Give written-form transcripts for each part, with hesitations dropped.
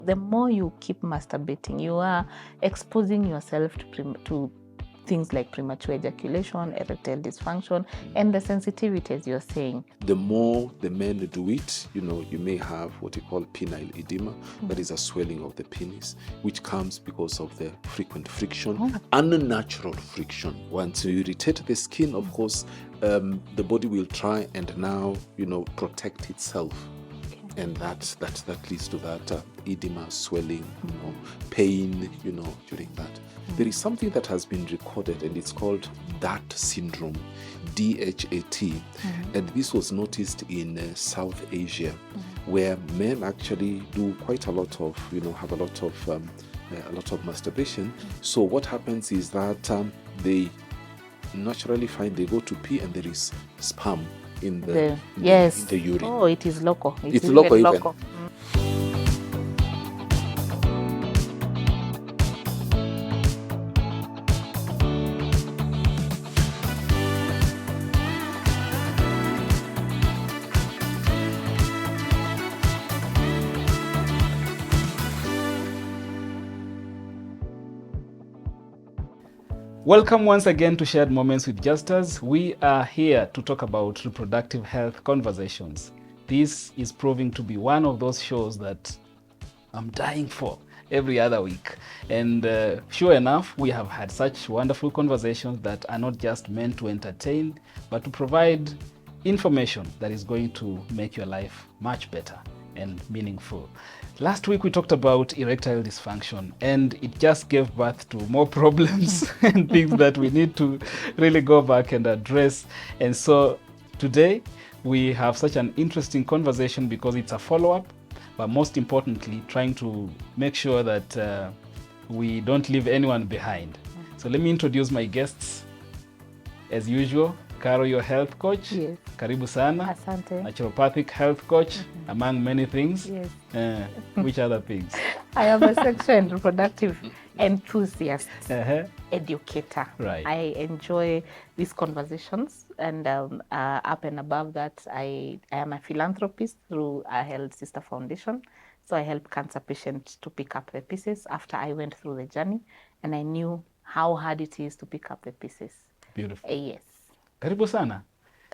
The more you keep masturbating, you are exposing yourself to things like premature ejaculation, erectile dysfunction, and the sensitivity, as you're saying. The more the men do it, you may have what you call penile edema, that is a swelling of the penis, which comes because of the frequent friction, unnatural friction. Once you irritate the skin, of course, the body will try and now, protect itself. And that leads to that edema, swelling, pain, during that. There is something that has been recorded, and it's called DHAT syndrome, DHAT. And this was noticed in South Asia, where men actually do quite a lot of, have a lot of masturbation. So what happens is that they naturally find they go to pee and there is sperm in the urine. Oh, it is local. It's local even. Local. Welcome once again to Shared Moments with Justus. We are here to talk about reproductive health conversations. This is proving to be one of those shows that I'm dying for every other week. And sure enough, we have had such wonderful conversations that are not just meant to entertain, but to provide information that is going to make your life much better and meaningful. Last week we talked about erectile dysfunction, and it just gave birth to more problems and things that we need to really go back and address. And so today we have such an interesting conversation because it's a follow-up, but most importantly trying to make sure that we don't leave anyone behind. So let me introduce my guests. As usual, Caro, your health coach. Yes. Karibu sana. Asante. Naturopathic health coach, among many things. Yes. Which other things? I am a sexual and reproductive enthusiast, educator. Right. I enjoy these conversations, and up and above that, I am a philanthropist through a Health Sister Foundation. So I help cancer patients to pick up the pieces after I went through the journey, and I knew how hard it is to pick up the pieces. Beautiful. Yes. Karibu sana.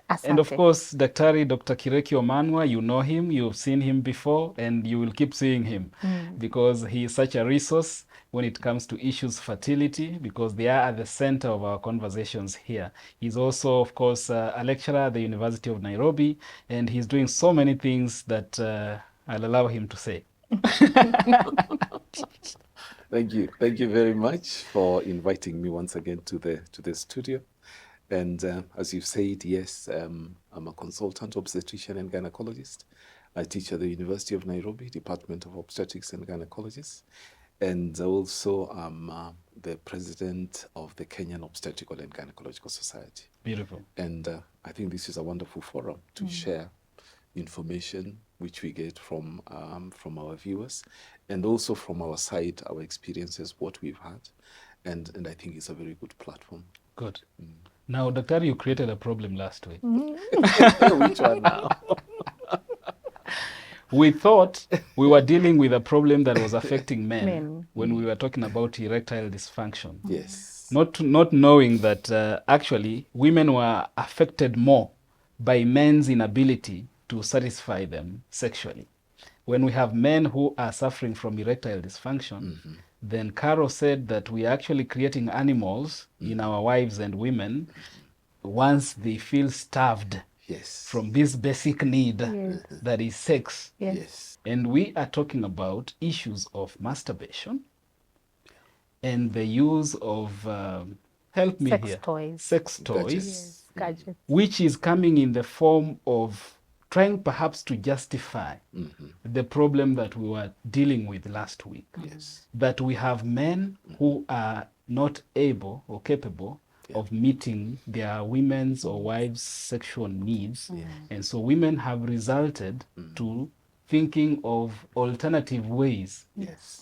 Asante. And of course, Dr. Kireki Omanwa, you know him, you've seen him before, and you will keep seeing him because he is such a resource when it comes to issues fertility, because they are at the center of our conversations here. He's also, of course, a lecturer at the University of Nairobi, and he's doing so many things that I'll allow him to say. Thank you. Thank you very much for inviting me once again to the studio. And as you've said, yes, I'm a consultant obstetrician and gynaecologist. I teach at the University of Nairobi, Department of Obstetrics and Gynaecology. And also I'm the president of the Kenyan Obstetrical and Gynaecological Society. Beautiful. And I think this is a wonderful forum to share information which we get from our viewers, and also from our side, our experiences, what we've had. And I think it's a very good platform. Good. Now, Doctor, you created a problem last week. Which one now? We thought we were dealing with a problem that was affecting men when we were talking about erectile dysfunction. Yes. Not knowing that actually women were affected more by men's inability to satisfy them sexually. When we have men who are suffering from erectile dysfunction, then Caro said that we are actually creating animals in our wives and women once they feel starved from this basic need that is sex. Yes. And we are talking about issues of masturbation and the use of, help me here, sex toys, Yes, gadgets. which is coming in the form of trying perhaps to justify the problem that we were dealing with last week. Yes. That we have men who are not able or capable of meeting their women's or wives' sexual needs. And so women have resulted to thinking of alternative ways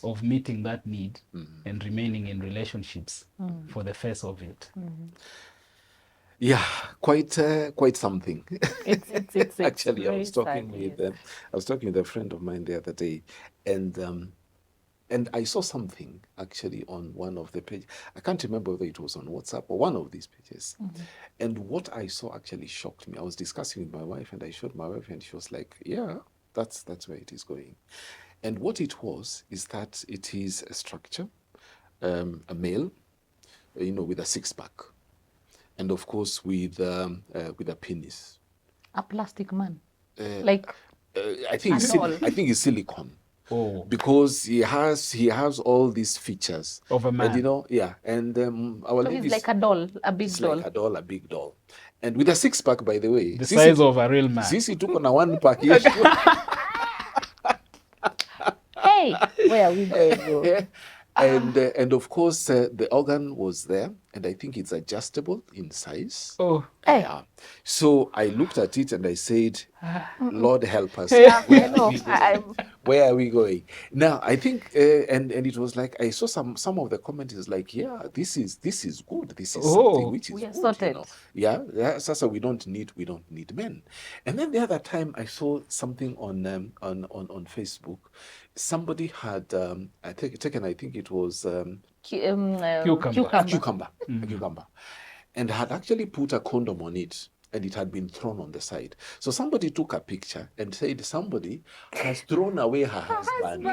of meeting that need and remaining in relationships for the face of it. Yeah, quite something. It's Actually, I was very talking sad, with a friend of mine the other day, and And I saw something actually on one of the pages. I can't remember whether it was on WhatsApp or one of these pages. And what I saw actually shocked me. I was discussing with my wife, and I showed my wife, and she was like, yeah, that's where it is going. And what it was is that it is a structure, a male, with a six-pack, and of course with a penis. A plastic man. Like I think it's silicone. Oh. Because he has all these features Of a man. and and our so ladies, he's like a doll, a big it's doll. like a big doll, and with a six-pack, by the way, The size of a real man. Sisi took on a one-pack. Hey, where are we going? And of course the organ was there, and I think it's adjustable in size. Oh. Hey. Yeah. So I looked at it and I said, Lord help us. Where are we going? Now I think and it was like I saw some of the comments like, yeah, this is good. This is something which is we are good, sorted. Yeah, Sasa, we don't need men. And then the other time I saw something on Facebook. Somebody had I think it was Cucumber. a cucumber, and had actually put a condom on it, and it had been thrown on the side. So somebody took a picture and said somebody has thrown away her husband.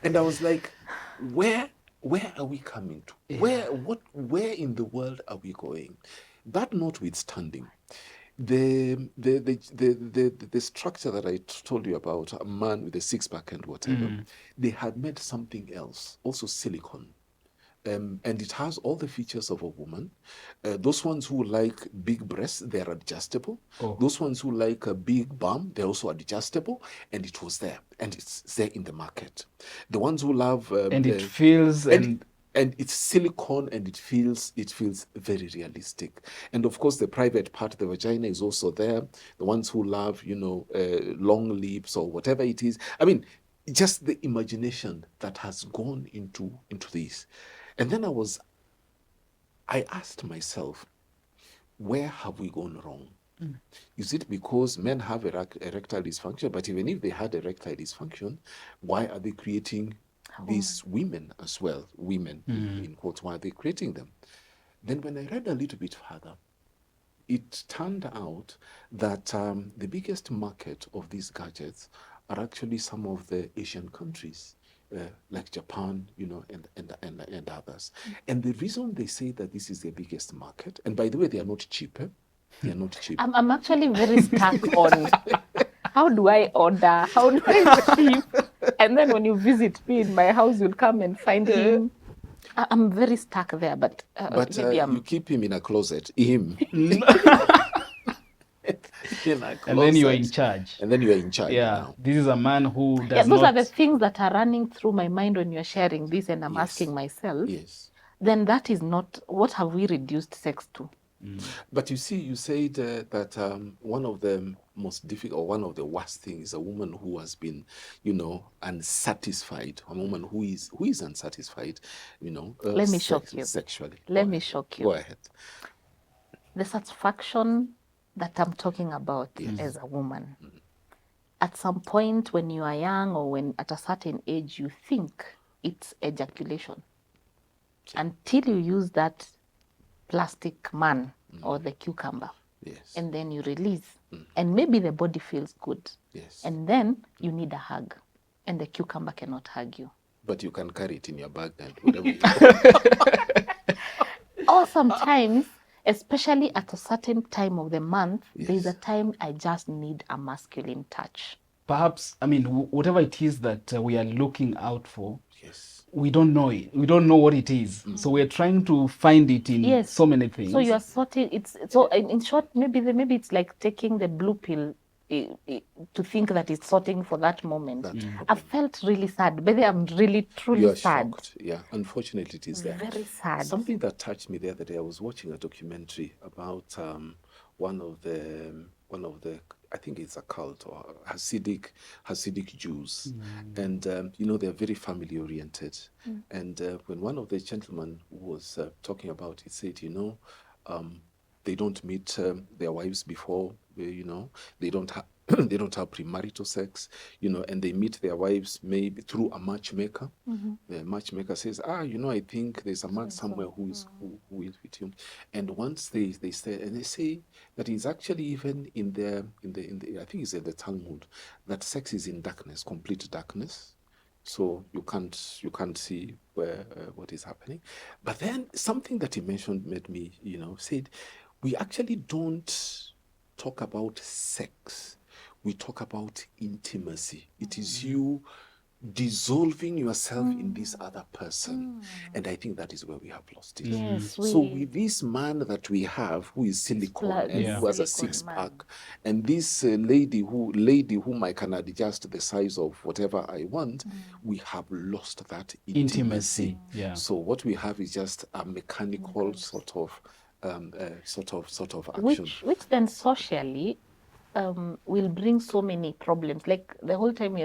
And I was like, where are we coming to? Yeah. Where in the world are we going? That notwithstanding, the structure that I told you about, a man with a six-pack and whatever, they had made something else, also silicone. And it has all the features of a woman. Those ones who like big breasts, they're adjustable. Oh. Those ones who like a big bum, they're also adjustable. And it was there, and it's there in the market. The ones who love and it feels and it's silicone, and it feels very realistic. And of course, the private part, the vagina, is also there. The ones who love, long lips or whatever it is. I mean, just the imagination that has gone into this. And then I asked myself, where have we gone wrong? Is it because men have erectile dysfunction? But even if they had erectile dysfunction, why are they creating these women as well? Women, in quotes, why are they creating them? Then when I read a little bit further, it turned out that the biggest market of these gadgets are actually some of the Asian countries, like Japan, and others. And the reason they say that this is the biggest market, and by the way, they are not cheap. They are not cheap. I'm actually very stuck on how do I order? How do I receive? And then when you visit me in my house, you'll come and find him. I'm very stuck there, but maybe you keep him in a closet. Him. And then you are in charge. Yeah. Now. This is a man who does those not... are the things that are running through my mind when you're sharing this, and I'm asking myself, then that is not, what have we reduced sex to? But you see, you said that one of the most difficult, or one of the worst things, is a woman who has been, unsatisfied, a woman who is unsatisfied, Let me shock you. Sexually. Let me shock you. Go ahead. The satisfaction that I'm talking about as a woman, at some point when you are young, or when at a certain age, you think it's ejaculation. Until you use that plastic man or the cucumber. Yes. And then you release. And maybe the body feels good. Yes. And then you need a hug. And the cucumber cannot hug you. But you can carry it in your bag and whatever you want. Or sometimes, especially at a certain time of the month, there's a time I just need a masculine touch. Perhaps, whatever it is that we are looking out for, we don't know it. We don't know what it is. So we're trying to find it in so many things. So you are sorting. So in short, maybe it's like taking the blue pill to think that it's sorting for that moment. I felt really sad, but I'm really truly sad. Shocked. Yeah, unfortunately, it is there. Very sad. Something that touched me the other day. I was watching a documentary about one of the I think it's a cult, or Hasidic Jews, and they're very family oriented. And when one of the gentlemen was talking about it, said, they don't meet their wives before, they don't they don't have premarital sex, and they meet their wives maybe through a matchmaker. The matchmaker says, I think there's a man somewhere who is with you. And once they say, and they say that it's actually even in the I think it's in the Talmud, that sex is in darkness, complete darkness. So you can't see where what is happening. But then something that he mentioned made me, said, we actually don't talk about sex. We talk about intimacy. It is you dissolving yourself in this other person. And I think that is where we have lost it. Yes, So with this man that we have who is silicone and who has a six-pack, and this lady whom I can adjust the size of whatever I want, we have lost that intimacy. Yeah. So what we have is just a mechanical sort of action. Which then socially will bring so many problems. Like the whole time we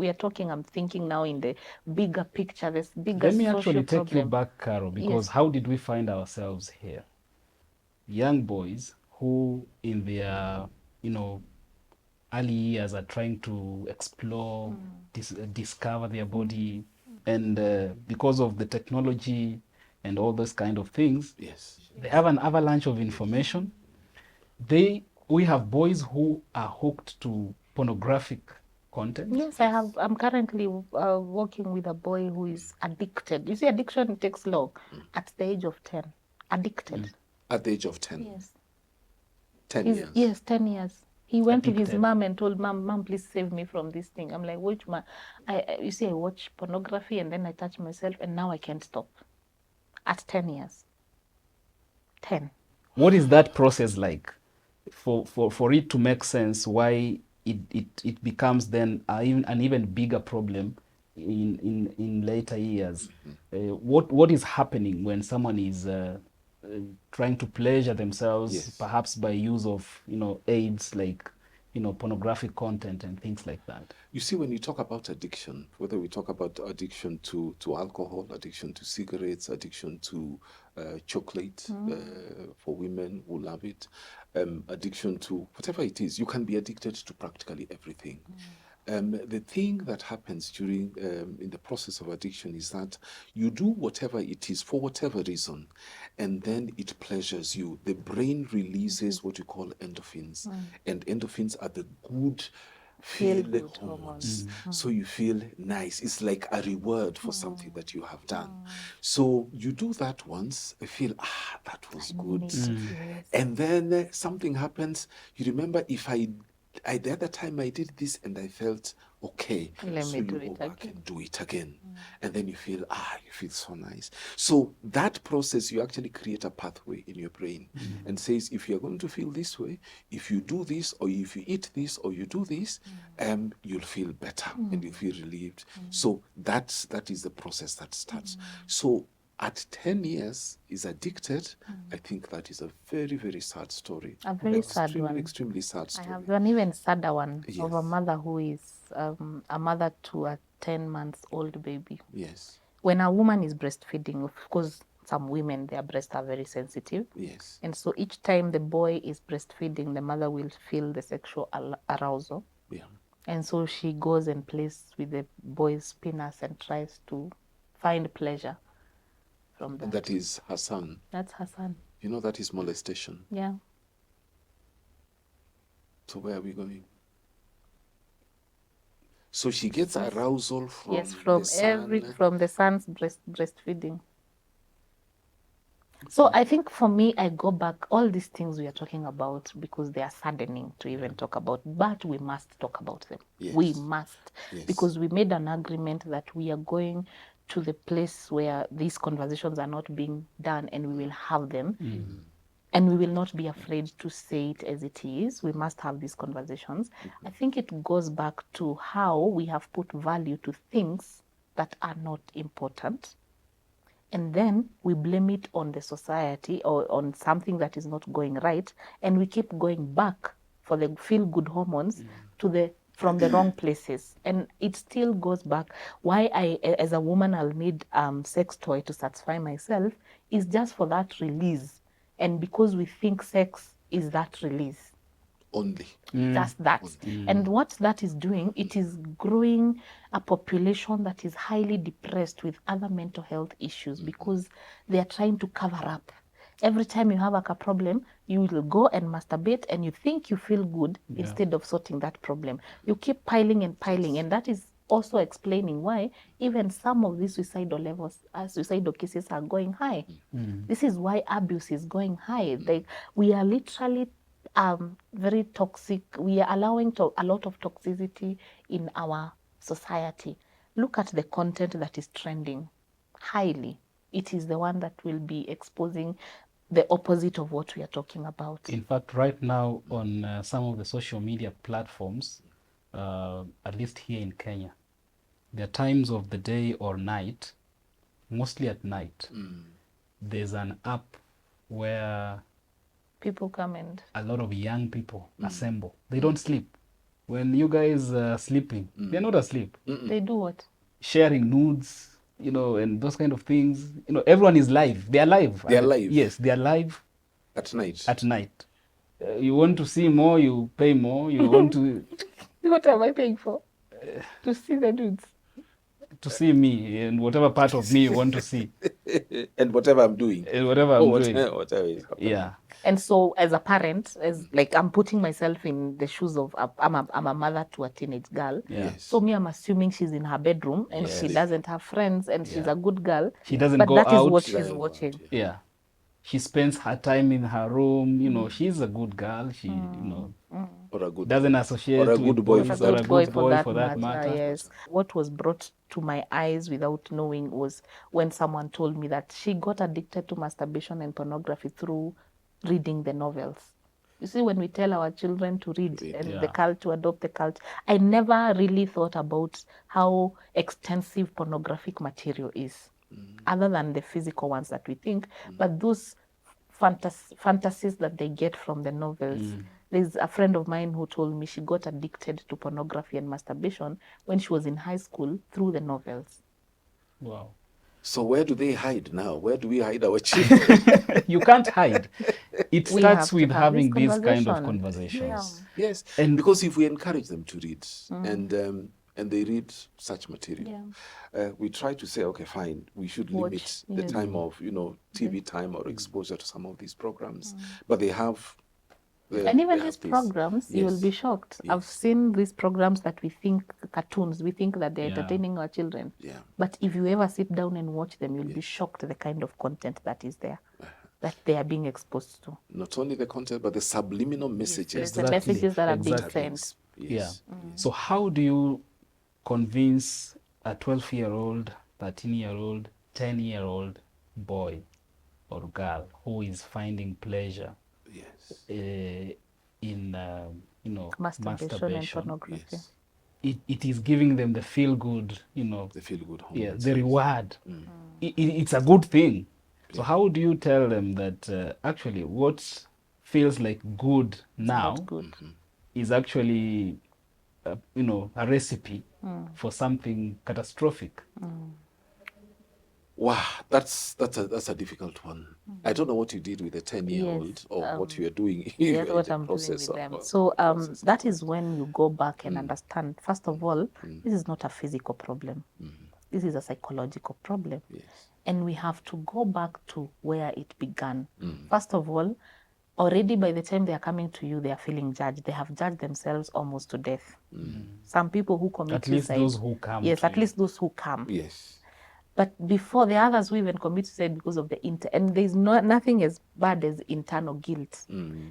are talking, I'm thinking now in the bigger picture, this bigger social problem. Let me actually take you back, Carol, because how did we find ourselves here? Young boys who in their, early years are trying to explore, discover their body, and because of the technology and all those kind of things, they have an avalanche of information. We have boys who are hooked to pornographic content. Yes, I'm currently working with a boy who is addicted. You see, addiction takes long. At the age of 10, addicted. At the age of 10? Yes. 10 years? Yes, 10 years. He went to his mom and told mom, please save me from this thing. I'm like, which man? You see, I watch pornography and then I touch myself and now I can't stop. At 10 years. 10. What is that process like? For it to make sense, why it becomes then an even bigger problem in later years. What is happening when someone is trying to pleasure themselves, perhaps by use of aids like pornographic content and things like that? You see, when you talk about addiction, whether we talk about addiction to alcohol, addiction to cigarettes, addiction to chocolate for women who love it, addiction to whatever it is, you can be addicted to practically everything. The thing that happens during in the process of addiction is that you do whatever it is for whatever reason, and then it pleasures you. The brain releases what you call endorphins, and endorphins are the good feel hormones. So you feel nice. It's like a reward for something that you have done. So you do that once, I feel, that was good. And then something happens. You remember, if the other time I did this and I felt okay, so you go back and do it again. And then you feel so nice. So that process, you actually create a pathway in your brain and says, if you're going to feel this way, if you do this, or if you eat this, or you do this, you'll feel better and you'll feel relieved. So that is the process that starts. So at 10 years is addicted, I think that is a very, very sad story. A very sad one. Extremely sad story. I have an even sadder one of a mother who is a mother to a 10-month-old baby. Yes. When a woman is breastfeeding, of course, some women, their breasts are very sensitive. Yes. And so each time the boy is breastfeeding, the mother will feel the sexual arousal. Yeah. And so she goes and plays with the boy's penis and tries to find pleasure from that. And that is her son. That's her son. You know, that is molestation. Yeah. So where are we going? So she gets arousal from from the son's breastfeeding. So I think for me, I go back, all these things we are talking about, because they are saddening to even talk about, but we must talk about them. Yes. We must, because we made an agreement that we are going to the place where these conversations are not being done, and we will have them. And we will not be afraid to say it as it is. We must have these conversations. I think it goes back to how we have put value to things that are not important. And then we blame it on the society or on something that is not going right. And we keep going back for the feel-good hormones from the wrong places. And it still goes back. Why I, as a woman, I'll need sex toy to satisfy myself is just for that release. And because we think sex is that release. Only. Just that. And what that is doing, it is growing a population that is highly depressed with other mental health issues because they are trying to cover up. Every time you have a problem, you will go and masturbate and you think you feel good instead of sorting that problem. You keep piling and piling, and that is also explaining why even some of these suicidal cases are going high. This is why abuse is going high. We are literally very toxic. We are allowing a lot of toxicity in our society. Look at the content that is trending highly. It is the one that will be exposing the opposite of what we are talking about. In fact, right now on some of the social media platforms, at least here in Kenya, there are times of the day or night, mostly at night, there's an app where People come and a lot of young people assemble. They don't sleep. When you guys are sleeping, they're not asleep. they do what? Sharing nudes, and those kind of things. Everyone is live. They are live. They are live. Yes, they are live At night. at night. You want to see more, you pay more. You want to What am I paying for? To see the dudes. see me and whatever part of me you want to see. And whatever I'm doing. And whatever I'm doing. Whatever is happening. Yeah. And so, as a parent, as like I'm putting myself in the shoes of I'm a mother to a teenage girl. Yeah. Yes. So me, I'm assuming she's in her bedroom and she doesn't have friends and she's a good girl. She doesn't but go that out. is what She she's doesn't go out, watching. Yeah. She spends her time in her room. She's a good girl. She, Or a good doesn't associate or a with good boy boys for or that a good boy for that matter. matter. Yes. What was brought to my eyes without knowing was when someone told me that she got addicted to masturbation and pornography through reading the novels. You see, when we tell our children to read and the cult, to adopt the cult, I never really thought about how extensive pornographic material is, other than the physical ones that we think, but those fantasies that they get from the novels. There's a friend of mine who told me she got addicted to pornography and masturbation when she was in high school through the novels. Wow. So where do they hide now? Where do we hide our children? You can't hide. It We starts have to with have having this these kind of conversation. conversations. Yes. And Because if we encourage them to read and they read such material, we try to say, okay, fine, we should limit the time of, TV time or exposure to some of these programs. But they have... And even these programs, you will be shocked. Yes. I've seen these programs that we think cartoons, we think that they're entertaining our children. Yeah. But if you ever sit down and watch them, you'll be shocked at the kind of content that is there, that they are being exposed to. Not only the content, but the subliminal messages. The messages that are being sent. Yes. So how do you convince a 12-year-old, 13-year-old, 10-year-old boy or girl who is finding pleasure in Masturbation and pornography. Yes. It is giving them the feel good, The feel good hormones. the reward. It's a good thing. So how do you tell them that actually what feels like good now is actually a recipe for something catastrophic? Wow, that's a difficult one. I don't know what you did with a 10-year-old or what you are doing. That's what I'm doing with them. So that is when you go back and understand, first of all, this is not a physical problem. This is a psychological problem. Yes. And we have to go back to where it began. First of all, already by the time they are coming to you, they are feeling judged. They have judged themselves almost to death. Some people who commit At least suicide, those who come. yes, to at you. least those who come. Yes. But before, the others who even commit suicide because of the and there's nothing as bad as internal guilt.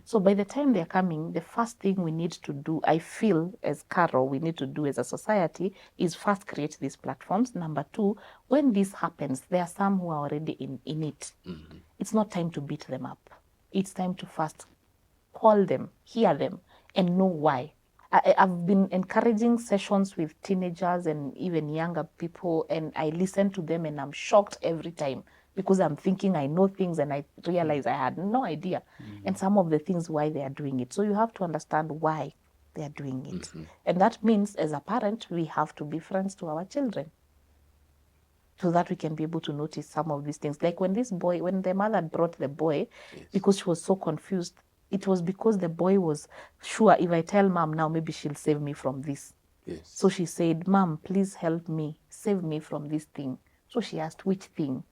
So by the time they're coming, the first thing we need to do, I feel as Carol, we need to do as a society is first create these platforms. Number two, when this happens, there are some who are already in it. It's not time to beat them up. It's time to first call them, hear them, and know why. I've been encouraging sessions with teenagers and even younger people, and I listen to them and I'm shocked every time because I'm thinking I know things and I realize I had no idea. And some of the things why they are doing it. So you have to understand why they are doing it. And that means as a parent, we have to be friends to our children so that we can be able to notice some of these things. Like when the mother brought the boy because she was so confused, It was because the boy was sure, if I tell mom now, maybe she'll save me from this. Yes. So she said, Mom, please help me, save me from this thing. So she asked, which thing?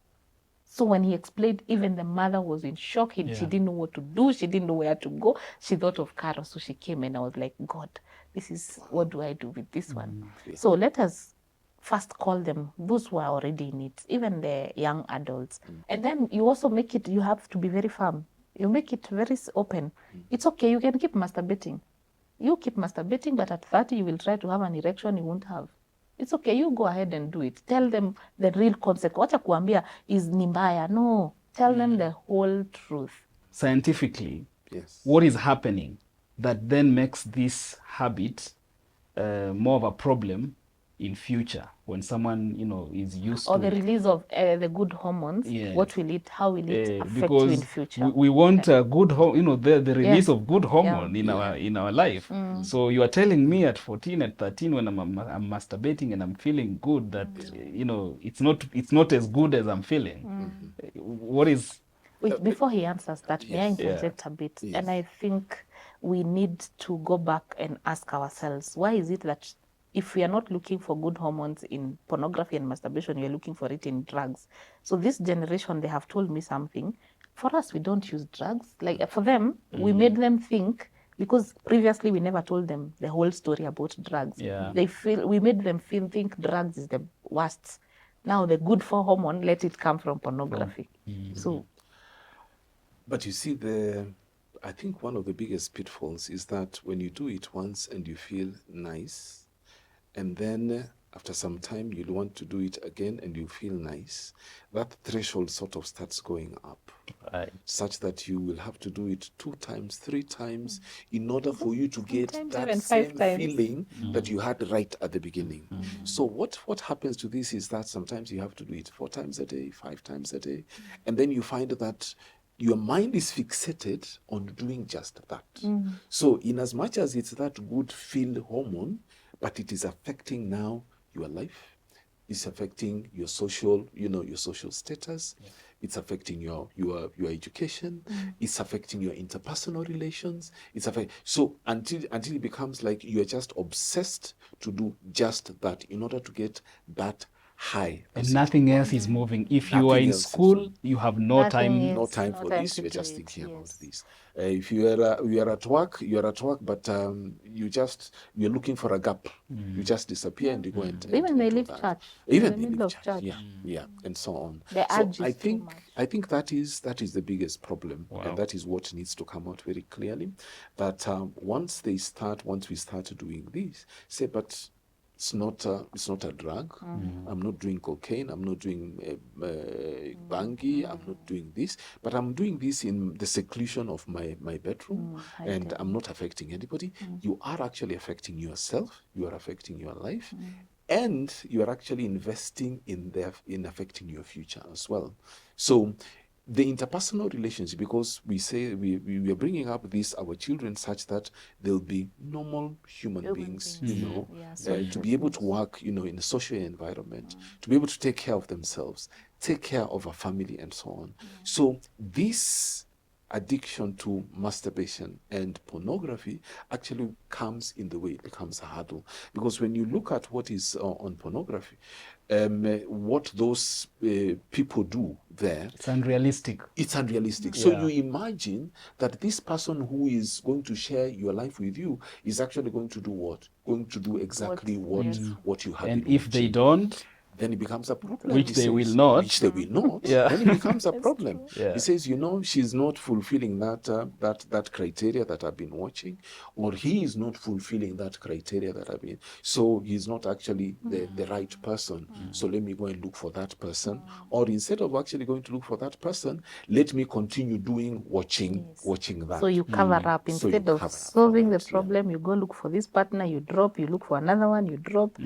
So when he explained, even the mother was in shock. She didn't know what to do. She didn't know where to go. She thought of Carol. So she came and I was like, God, this is, what do I do with this one? Yeah. So let us first call them, those who are already in it, even the young adults. And then you also make it, you have to be very firm. You make it very open. It's okay, you can keep masturbating. You keep masturbating, but at 30, you will try to have an erection you won't have. It's okay, you go ahead and do it. Tell them the real concept. Wacha kuambia is ni mbaya. No, tell them the whole truth. Scientifically, Yes. what is happening that then makes this habit more of a problem in future when someone, you know, is used Or to the it? release of the good hormones. Yes. What will it, how will it affect you Because in future? we want a good you know, the release of good hormone Yeah. in our life. So you are telling me at 14, at 13, when I'm masturbating and I'm feeling good, that you know, it's not as good as I'm feeling. What is Wait, before he answers that, may I Yes. interject a bit? Yes. And I think we need to go back and ask ourselves, why is it that if we are not looking for good hormones in pornography and masturbation, we are looking for it in drugs? So this generation, they have told me something. For us, we don't use drugs. Like for them, we made them think, because previously we never told them the whole story about drugs. Yeah. They feel, we made them think drugs is the worst. Now the good for hormone, let it come from pornography. So But you see, I think one of the biggest pitfalls is that when you do it once and you feel nice, and then after some time you'll want to do it again and you feel nice, that threshold sort of starts going up, right? such that you will have to do it 2 times, 3 times in order for you to get Sometimes that even same 5 times. feeling that you had right at the beginning. So what happens to this is that sometimes you have to do it 4 times a day, 5 times a day, and then you find that your mind is fixated on doing just that. So in as much as it's that good feel hormone, but it is affecting now your life, it's affecting your social, your social status, it's affecting your education, it's affecting your interpersonal relations, so until it becomes like you're just obsessed to do just that in order to get that high. And nothing else is moving. If you are Nothing in else is school, moving. you have no Nothing time. is- No time no for time this. to You're do just it, thinking about yes. this. If you are at work, but you're looking for a gap. You just disappear and you go and Even they do leave that. church. Even in the they middle leave of church. church. Yeah, and so on. The So urge I is too think much. that is the biggest problem, Wow. and that is what needs to come out very clearly. That once we start doing this, say, but it's not a drug. I'm not doing cocaine. I'm not doing bangi. I'm not doing this. But I'm doing this in the seclusion of my bedroom, and I'm not affecting anybody. You are actually affecting yourself. You are affecting your life, and you are actually investing in affecting your future as well. So the interpersonal relationship, because we say we are bringing up our children such that they'll be normal human beings, to be able to work, in a social environment, to be able to take care of themselves, take care of a family, and so on. So this addiction to masturbation and pornography actually comes in the way, it becomes a hurdle. Because when you look at what is on pornography, what those people do there, It's unrealistic. it's unrealistic. So Yeah. you imagine that this person who is going to share your life with you is actually going to do what? Going to do exactly what you have And been if they watching. don't, Then it becomes a problem. Which He they says, will not. Which they will not. Yeah. Then it becomes a problem. Yeah. He says, she's not fulfilling that criteria that I've been watching, or he is not fulfilling that criteria that I've been. So he's not actually the right person. So let me go and look for that person. Or instead of actually going to look for that person, let me continue watching that. So you cover up. So you Instead of cover up solving the that, yeah. problem, you go look for this partner, you drop, you look for another one, you drop.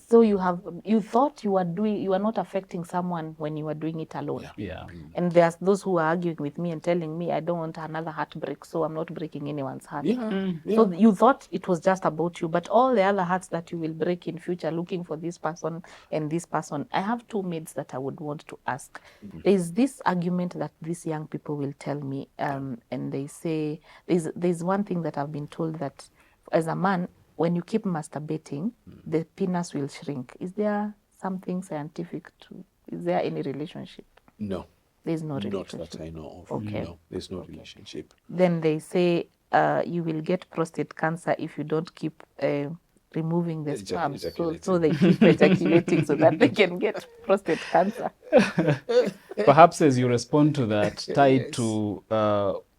So you thought you were you are not affecting someone when you are doing it alone. Yeah. And there's those who are arguing with me and telling me I don't want another heartbreak, so I'm not breaking anyone's heart. So you thought it was just about you, but all the other hearts that you will break in future looking for this person and this person. I have two maids that I would want to ask. There's this argument that these young people will tell me, and they say there's one thing that I've been told, that as a man, when you keep masturbating, the penis will shrink. Is there something scientific to? Is there any relationship? No. There's no relationship. Not that I know of. Okay. No, there's no relationship. Then they say you will get prostate cancer if you don't keep removing the sperm. So they keep ejaculating so that they can get prostate cancer. Perhaps as you respond to that, tied to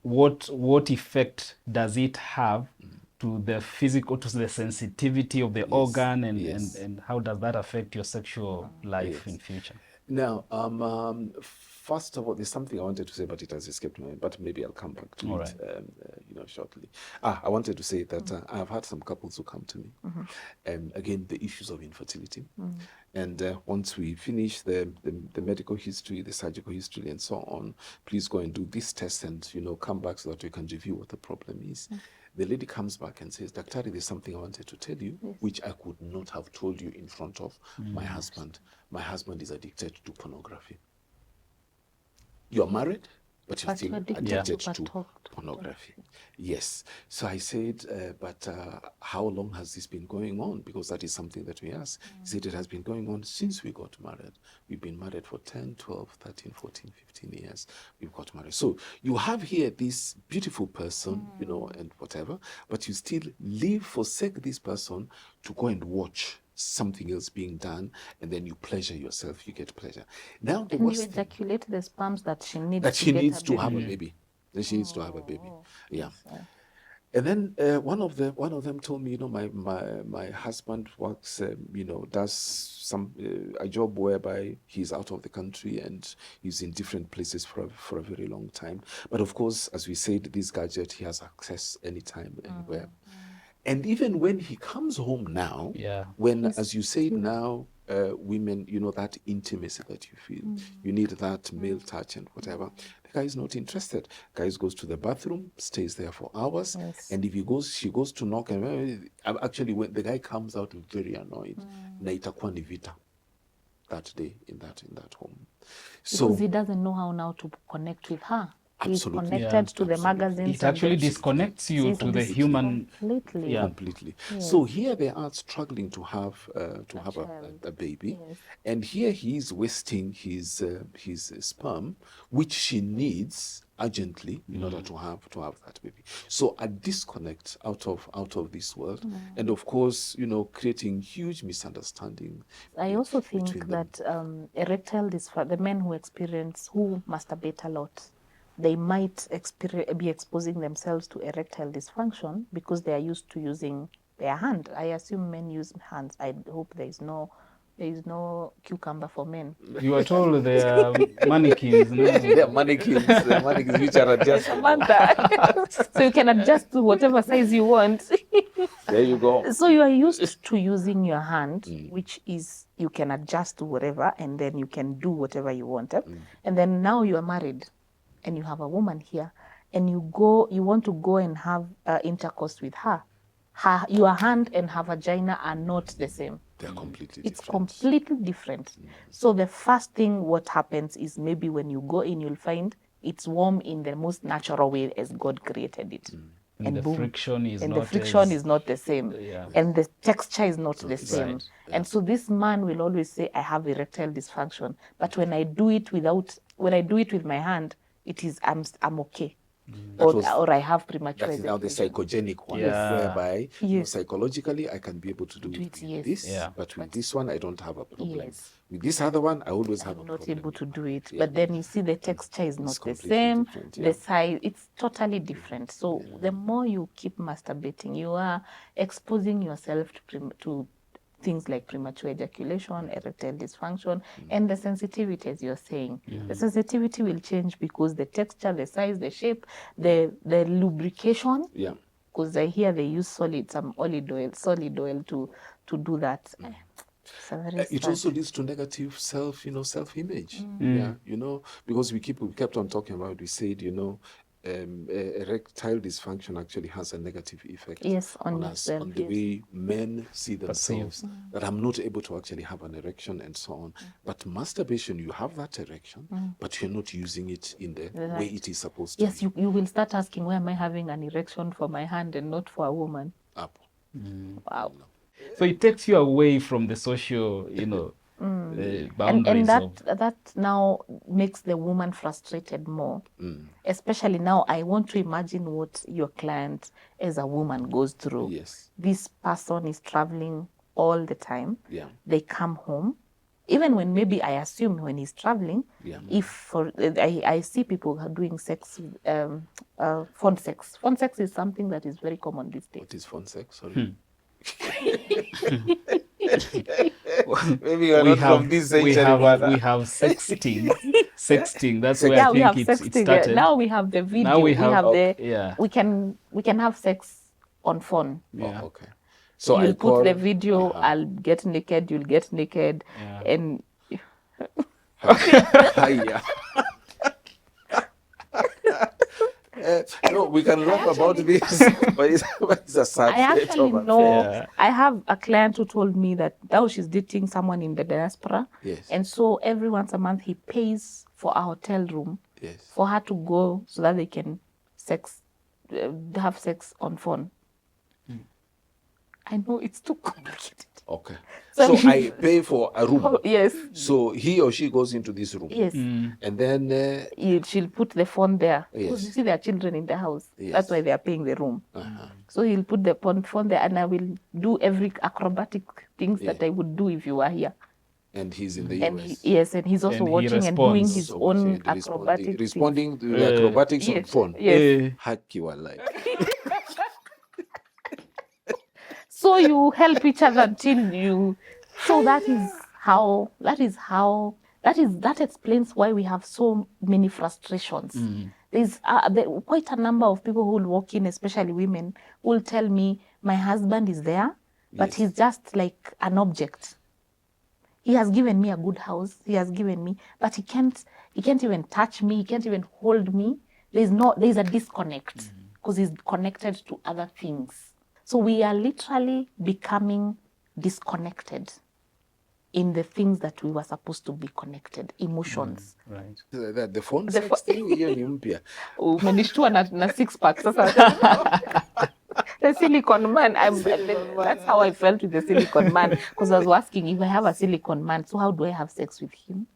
what effect does it have to the physical, to the sensitivity of the organ, and how does that affect your sexual life in future? Now, first of all, there's something I wanted to say, but it has escaped me. But maybe I'll come back to it, shortly. I wanted to say that I've had some couples who come to me, again, the issues of infertility, and once we finish the medical history, the surgical history, and so on, please go and do this test, and come back so that we can review what the problem is. The lady comes back and says, Daktari, there's something I wanted to tell you, which I could not have told you in front of my husband. My husband is addicted to pornography. You're married, but you're still addicted to pornography. Yes. So I said, but how long has this been going on? Because that is something that we ask. He said it has been going on since we got married. We've been married for 10, 12, 13, 14, 15 years. We've got married. So you have here this beautiful person, and whatever, but you still live, forsake this person to go and watch something else being done, and then you pleasure yourself, you get pleasure. Now the and you ejaculate the sperms that she needs to have a baby. That she needs to have a baby. Yeah. And then one of them told me, my husband works, does some a job whereby he's out of the country and he's in different places for a very long time. But of course, as we said, this gadget, he has access anytime, anywhere. And even when he comes home now, when, as you said now, women, that intimacy that you feel, you need that male touch and whatever. The guy is not interested. Guy goes to the bathroom, stays there for hours, and if she goes to knock, and actually when the guy comes out very annoyed, na itakuwa ni vita that day in that home. So because he doesn't know how now to connect with her. Absolutely. He's connected to the magazines. It actually disconnects you to the human. Completely. Completely. Yes. So here they are struggling to have a baby, and here he is wasting his sperm, which she needs urgently in order to have that baby. So a disconnect out of this world, and of course, creating huge misunderstanding. I also think that erectile dysfunction, the men who masturbate a lot, they might be exposing themselves to erectile dysfunction because they are used to using their hand. I assume men use hands. I hope there is no cucumber for men. You are told they are mannequins. No? They are mannequins. They are mannequins which are adjustable. So you can adjust to whatever size you want. There you go. So you are used to using your hand, which is you can adjust to whatever, and then you can do whatever you want. And then now you are married, and you have a woman here, and you want to go and have intercourse with her. Your hand and her vagina are not the same. They're completely different. It's completely different. So the first thing what happens is maybe when you go in, you'll find it's warm in the most natural way as God created it. And the friction is not the same. And the texture is not the same. Right. And so this man will always say, I have erectile dysfunction. But when I do it with my hand, it is I'm okay. Or I have premature ejaculation. That is now the psychogenic one, whereby psychologically I can be able to do it with this, but with this one I don't have a problem. With this other one I always have a problem. I'm not able to do it. But then you see the texture is not the same, the size, it's totally different. So the more you keep masturbating, you are exposing yourself to things like premature ejaculation, erectile dysfunction, and the sensitivity, as you're saying. The sensitivity will change because the texture, the size, the shape, the lubrication. Because I hear they use solid oil to do that. It's a very It sad. also leads to negative self-image. Yeah, because we kept on talking about. We said, erectile dysfunction actually has a negative effect Yes, on us, yourself, on the yes. way men see themselves. That I'm not able to actually have an erection and so on. But masturbation, you have that erection, but you're not using it in the way Right. it is supposed to Yes, be. you will start asking, why am I having an erection for my hand and not for a woman? Up. Wow. So it takes you away from the social, boundaries And of. that now makes the woman frustrated more. Especially now, I want to imagine what your client as a woman goes through. Yes. This person is traveling all the time. Yeah. They come home. Even when maybe I assume when he's traveling, I see people who are doing sex, phone sex. Phone sex is something that is very common these days. What is phone sex? Sorry. Maybe you're not from this century, we have sexting. That's where I we have think it sexting. started. Now we have the video. Now we have the we can have sex on phone. Yeah. Oh, okay. So You'll I call put the video. I'll get naked. You'll get naked, and Hiya. No, we can laugh about this, but it's a sad I state actually of know. affairs. I have a client who told me that now she's dating someone in the diaspora, Yes. and so every once a month he pays for a hotel room Yes. for her to go so that they can have sex on phone. I know it's too complicated. Okay. So So I pay for a room. Yes. So he or she goes into this room. Yes. And then She'll put the phone there. Because Yes. you see there are children in the house. Yes. That's why they are paying the room. So he'll put the phone there, and I will do every acrobatic things that I would do if you were here. and he's in the And US. and he's also And he watching and doing responds. his So own and acrobatic responding to the acrobatics on Yes. phone. Yes. Haki walai. So you help each other until you. So that explains why we have so many frustrations. There's quite a number of people who will walk in, especially women, who will tell me, my husband is there, but Yes. he's just like an object. He has given me a good house. He has given me, but he can't even touch me. He can't even hold me. There's a disconnect because he's connected to other things. So we are literally becoming disconnected in the things that we were supposed to be connected, emotions. Right. The phone sex thing, hiyo ni mpya. Umenishtua na six pack sasa. The silicone man. That's how I felt with the silicone man, because I was asking, if I have a silicone man, so how do I have sex with him?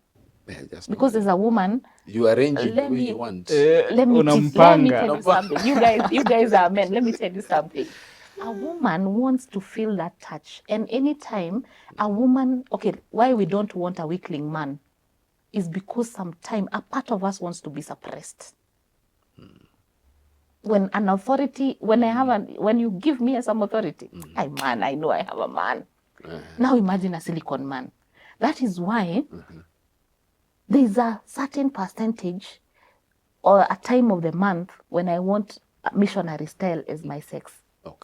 Yeah, just Because as a woman, you arrange it the let way me- you want. let me Unampanga. tell you something. You guys are men. Let me tell you something. A woman wants to feel that touch. And anytime a woman, why we don't want a weakling man is because sometimes a part of us wants to be suppressed. When an authority, when you give me some authority, I know I have a man. Now imagine a silicone man. That is why there's a certain percentage or a time of the month when I want a missionary style as my sex,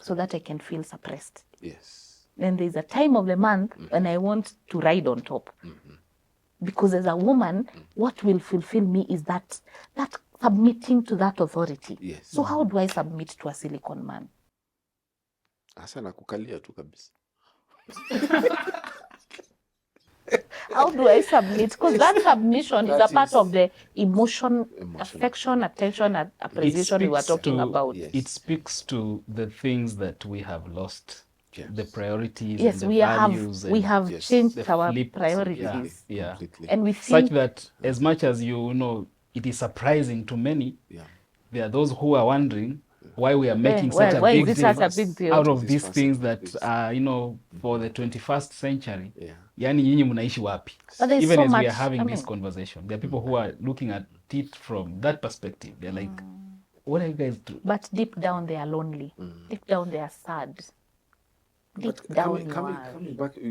so that I can feel suppressed. Yes. Then there's a time of the month when I want to ride on top. Because as a woman, what will fulfill me is that submitting to that authority. Yes. So how do I submit to a silicone man? Asa nakukalia tu kabisa. How do I submit? Because that submission is a part of the emotion, affection, attention, and appreciation we were talking about. Yes. It speaks to the things that we have lost, Yes. the priorities Yes, and the values. we have Yes. changed the our flip- priorities. Yeah. Completely. And we Such think that as much as it is surprising to many, there are those who are wondering why we are making such a why big is it deal such a big deal? out of This these person, things that this. are, for the 21st century. Yeah. Yani nyinyi mnaishi wapi? But there's Even so as much, we are having I this mean- conversation, there are people who are looking at it from that perspective. They're like, what are you guys doing? But deep down they are lonely. Deep down they are sad. Deep But down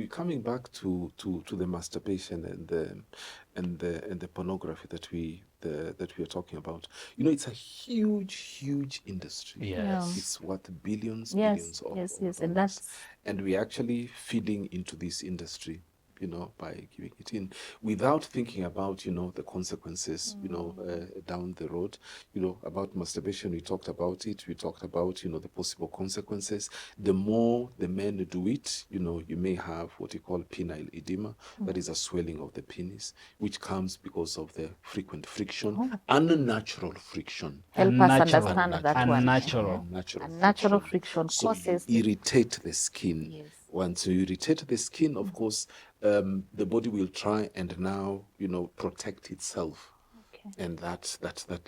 coming back to the masturbation and the pornography that we are talking about, it's a huge industry. Yes. It's what billions Yes, of yes, dollars. and that's and we're actually feeding into this industry you know, by giving it in without thinking about, you know, the consequences, you know, down the road. You know, about masturbation, we talked about it. We talked about, you know, the possible consequences. The more the men do it, you know, you may have what you call penile edema. That is a swelling of the penis, which comes because of the frequent friction, unnatural friction. Help us Unnatural. understand that one. Unnatural. Unnatural friction So causes you irritate the skin. Yes. Once you irritate the skin, of course, the body will try and now, you know, protect itself. Okay. And that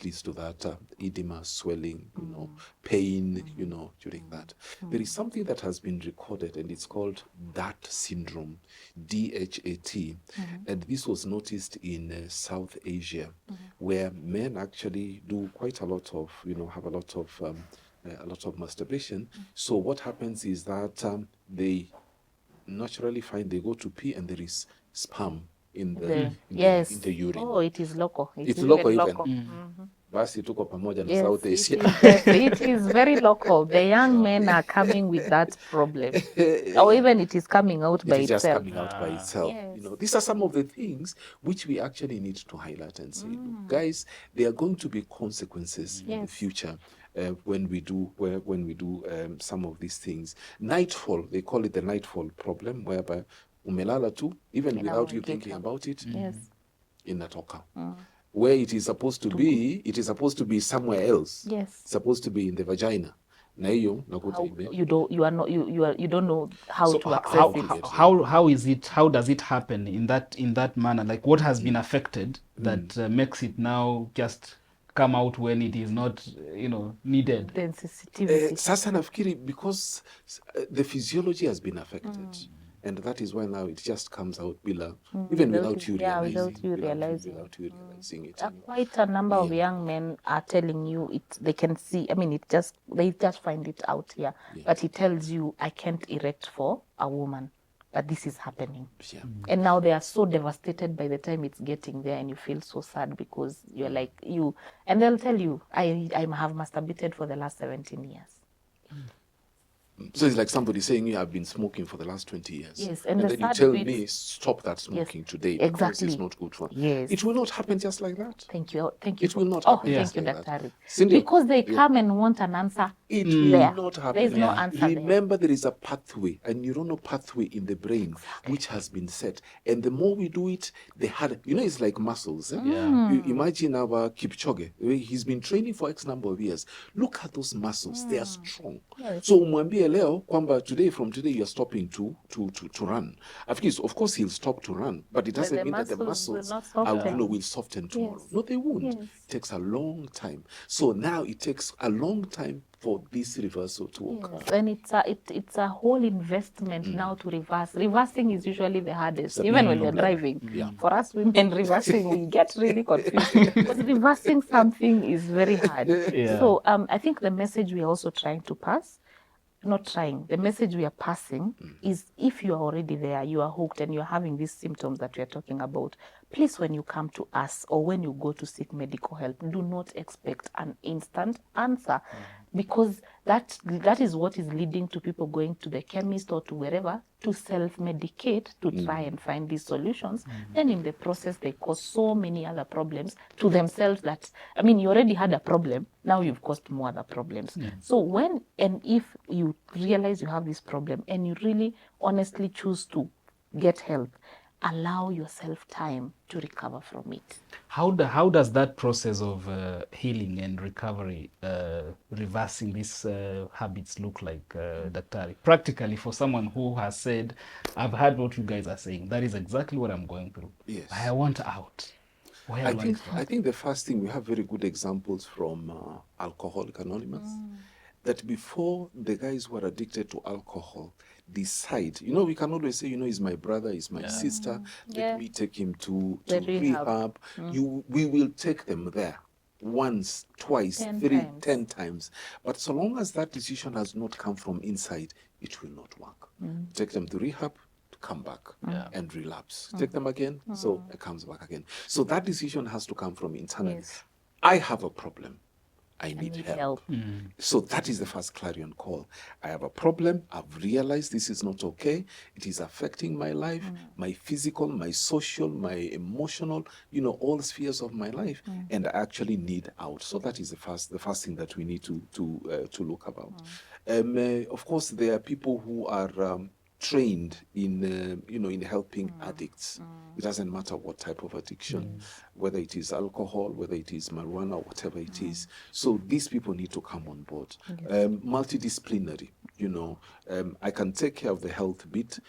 leads to that edema, swelling, you know, pain, you know, during that. There is something that has been recorded, and it's called DHAT syndrome, DHAT. And this was noticed in South Asia, where men actually do quite a lot of, you know, have a lot of masturbation. So what happens is that they naturally find they go to pee and there is sperm in the urine. Oh, it is local. It's local even. local. Basi tuko pamoja na Yes, South it Asia. is, it is very local. The young men are coming with that problem, or even it is coming out by It is just itself. coming out by itself. Yes. You know, these are some of the things which we actually need to highlight and say, look, guys, there are going to be consequences in the future. When we do some of these things. Nightfall, they call it the nightfall problem, whereby umelala tu, even without you thinking about it, Yes. inatoka. Where it is supposed to be, it is supposed to be somewhere else. Yes. It's supposed to be in the vagina. Na hiyo nakuta You don't know how So to access how- it. How is it? How does it happen in that manner? Like, what has been affected that makes it now just come out when it is not, you know, needed? The sensitivity. Sasa nafikiri because the physiology has been affected. And that is why now it just comes out even without you realizing. Without you realizing it. Quite a number of young men are telling you it. They can see. I mean, they just find it out here. But he tells you, I can't erect for a woman, but this is happening. Yeah. And now they are so devastated by the time it's getting there, and you feel so sad because you're like and they'll tell you, I have masturbated for the last 17 years. So it's like somebody saying you have been smoking for the last 20 years. Yes, and the then you sad tell bit- me stop that smoking today because exactly. it's not good for. Yes. It will not happen just like that. Thank you. It will not Oh, happen thank just you, like that. Daktari. Cindy, Because they come and want an answer. It there. will not happen. There is no answer there. Remember, there is a pathway, a neuronal pathway in the brain which has been set. And the more we do it, the harder. You know, it's like muscles. Eh? You imagine our Kipchoge. He's been training for X number of years. Look at those muscles. They are strong. Yes. So umwambie leo kwamba from today you are stopping to run. Of course he'll stop to run, but it doesn't the mean that the muscles will muscles not soften. will soften tomorrow. Yes. No, they won't. Yes. It takes a long time. So now it takes a long time for this reversal to occur. Yes, and it's a whole investment now to reverse. Reversing is usually the hardest, a even big when you're problem. driving. Yeah. For us women, reversing, we get really confused because reversing something is very hard. Yeah. So I think the message we are also trying to pass, the message we are passing is if you are already there, you are hooked and you're having these symptoms that we are talking about, please, when you come to us or when you go to seek medical help, do not expect an instant answer because that is what is leading to people going to the chemist or to wherever to self-medicate to try and find these solutions. Then in the process, they cause so many other problems to themselves that, I mean, you already had a problem, now you've caused more other problems. So when and if you realize you have this problem and you really honestly choose to get help, allow yourself time to recover from it. How does that process of healing and recovery, reversing these habits look like, Daktari? Practically, for someone who has said, I've heard what you guys are saying, that is exactly what I'm going through. Yes. I want out. Where do I start? I think the first thing, we have very good examples from Alcoholics Anonymous, that before the guys who are addicted to alcohol decide, we can always say, he's my brother, he's my sister, let me take him to The rehab. We will take them there once, twice, 10 3, times. 10 times. But so long as that decision has not come from inside, it will not work. Take them to rehab, come back and relapse. Take them again, so it comes back again. So that decision has to come from internally. Yes. I have a problem. I need need help. help. So that is the first clarion call. I have a problem. I've realized this is not okay. It is affecting my life, my physical, my social, my emotional, all spheres of my life, and I actually need out. So that is the first thing that we need to look about. Of course, there are people who are trained in helping addicts. It doesn't matter what type of addiction, whether it is alcohol, whether it is marijuana, whatever it is. So these people need to come on board. Multidisciplinary, I can take care of the health bit.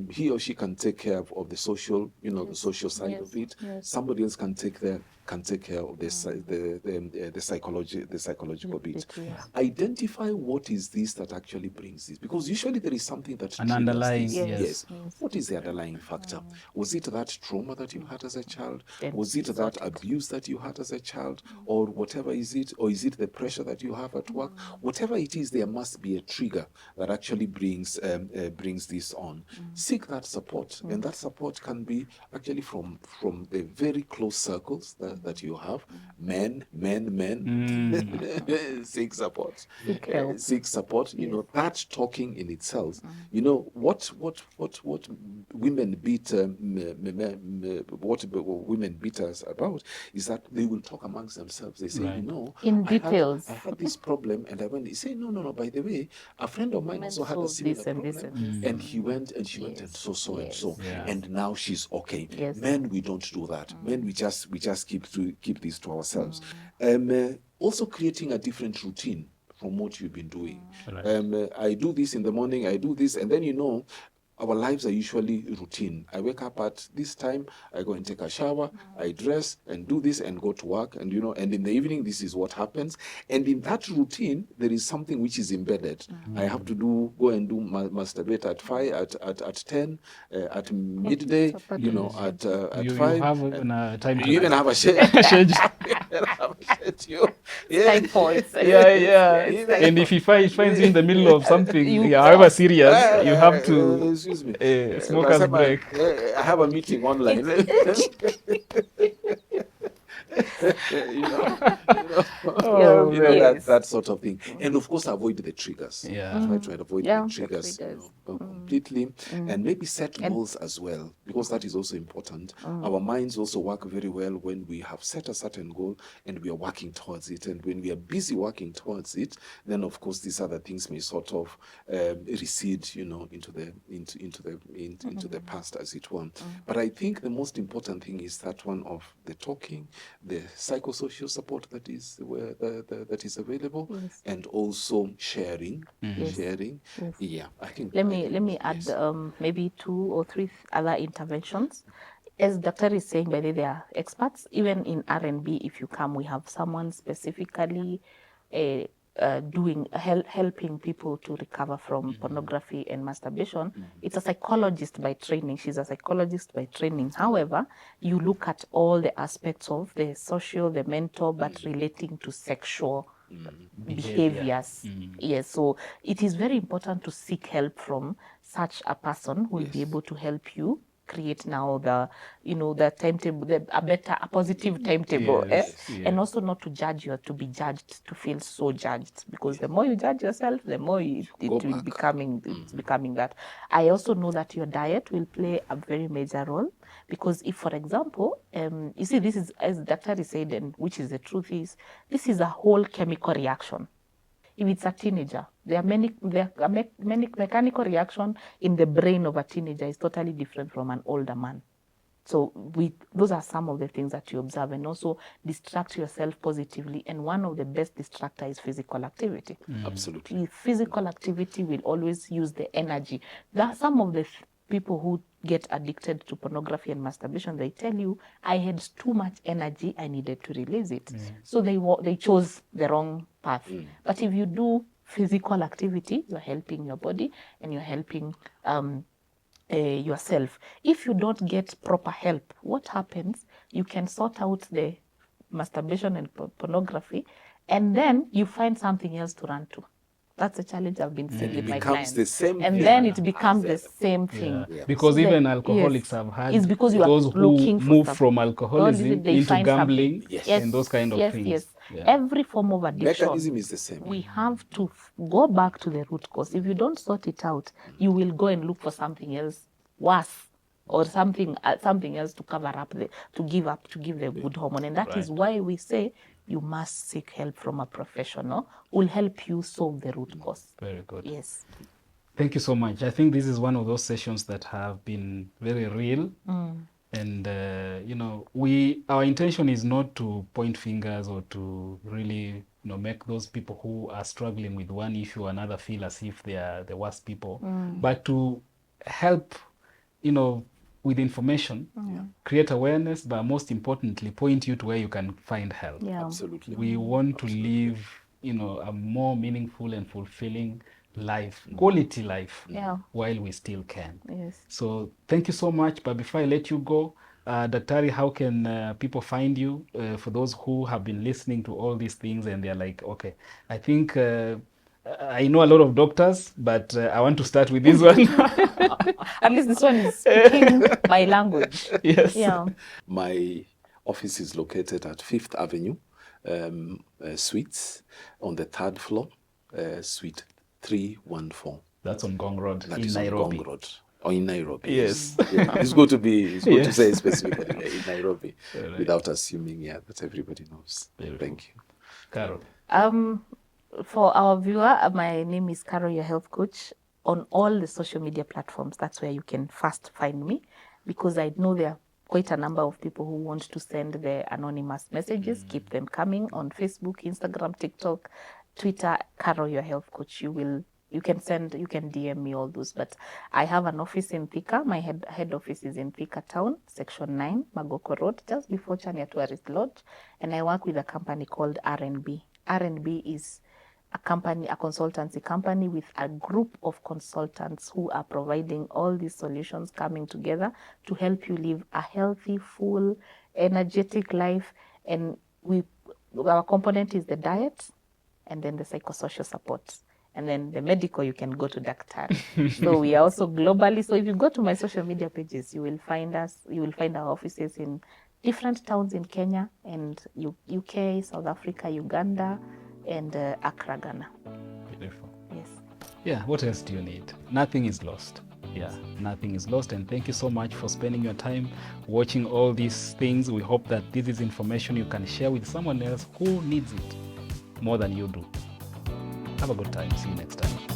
He or she can take care of the social, the social side of it. Somebody else can take care of the psychological bit. Identify what is this that actually brings this, because usually there is something that An underlying, this. yes. What is the underlying factor? Was it that trauma that you had as a child? Was it that abuse that you had as a child, or whatever is it? Or is it the pressure that you have at work? Whatever it is, there must be a trigger that actually brings this on. Seek that support, and that support can be actually from the very close circles that you have. Men. Seek support. Seek support. That talking in itself. What women beat women beat us about is that they will talk amongst themselves. They say, in details. I had this problem, and I went. They say, no. By the way, a friend of mine also had a similar problem, and he went and she went and so and so, and now she's okay. Men, we don't do that. Men, we just keep this to ourselves. Also creating a different routine from what you've been doing. I do this in the morning, I do this, and then our lives are usually routine. I wake up at this time, I go and take a shower, I dress and do this and go to work, and and in the evening this is what happens. And in that routine there is something which is embedded. I have to go and do masturbate at 5, at 10, at midday, at 5. You have even a time to even have a schedule. Typhoid. And if he finds you in the middle of something, however serious, you have to smoker's break. I have a meeting online. That sort of thing. And of course, avoid the triggers. Try to avoid the triggers completely. And maybe set goals as well, because that is also important. Our minds also work very well when we have set a certain goal and we are working towards it. And when we are busy working towards it, then of course these other things may sort of recede, into the past, as it were. But I think the most important thing is that one of the talking, the psychosocial support that is available, and also sharing. Yeah, I think. Let me add maybe 2 or 3 other interventions. As Dr. is saying, by the way, they are experts. Even in R&B, if you come, we have someone specifically helping people to recover from pornography and masturbation. It's a psychologist by training. She's a psychologist by training. However, you look at all the aspects of the social, the mental, but relating to sexual behaviors. Yes, so it is very important to seek help from such a person who will be able to help you create now the timetable, a positive timetable, and also not to judge you, to be judged, to feel so judged, because the more you judge yourself, the more it will becoming that. I also know that your diet will play a very major role, because if, for example, you see, this is, as Dr. said, and which is the truth is, this is a whole chemical reaction. If it's a teenager, there are many mechanical reaction in the brain of a teenager is totally different from an older man. So those are some of the things that you observe, and also distract yourself positively. And one of the best distractor is physical activity. Absolutely. Physical activity will always use the energy. There are some of the people who get addicted to pornography and masturbation. They tell you, I had too much energy, I needed to release it. So they chose the wrong path. But if you do physical activity, you're helping your body and you're helping yourself. If you don't get proper help, what happens? You can sort out the masturbation and pornography, and then you find something else to run to. That's a challenge I've been seeing with my clients. Then it becomes the same thing. Because so even alcoholics have had because you those are looking who move from alcoholism into gambling and those kind of things. Every form of addiction, mechanism is the same. we have to go back to the root cause. If you don't sort it out, you will go and look for something else worse, or something else to cover up to give the good hormone. And that is why we say you must seek help from a professional who will help you solve the root cause. Very good. Yes. Thank you so much. I think this is one of those sessions that have been very real. And, our intention is not to point fingers or to really, make those people who are struggling with one issue or another feel as if they are the worst people, but to help, with information, create awareness, but most importantly, point you to where you can find help. Yeah. Absolutely. We want to live, a more meaningful and fulfilling life, quality life, while we still can. Yes. So thank you so much. But before I let you go, Daktari, how can people find you? For those who have been listening to all these things and they're like, okay, I think I know a lot of doctors, but I want to start with this one. At least this one is speaking my language. Yes. Yeah. My office is located at 5th Avenue, Suites, on the 3rd floor, Suite 314. That's on Gong Road That in is on Nairobi. Gong Road. Or in Nairobi. Yes. Yeah. It's good to Yes. say specifically in Nairobi, Right. without assuming that everybody knows. Beautiful. Thank you. Carol. For our viewer, my name is Carol, your health coach. On all the social media platforms, that's where you can first find me, because I know there are quite a number of people who want to send their anonymous messages. Keep them coming on Facebook, Instagram, TikTok, Twitter. Carol, your health coach. You can DM me all those. But I have an office in Thika. My head office is in Thika Town, Section 9, Magoko Road, just before Chania Tourist Lodge. And I work with a company called R&B. R&B is a consultancy company with a group of consultants who are providing all these solutions coming together to help you live a healthy, full, energetic life. And our component is the diet, and then the psychosocial support. And then the medical, you can go to Daktari. So we are also globally. So if you go to my social media pages, you will find us. You will find our offices in different towns in Kenya and UK, South Africa, Uganda, and Accra, Ghana. Beautiful. Yes. Yeah, what else do you need? Nothing is lost. Yeah, nothing is lost. And thank you so much for spending your time watching all these things. We hope that this is information you can share with someone else who needs it more than you do. Have a good time. See you next time.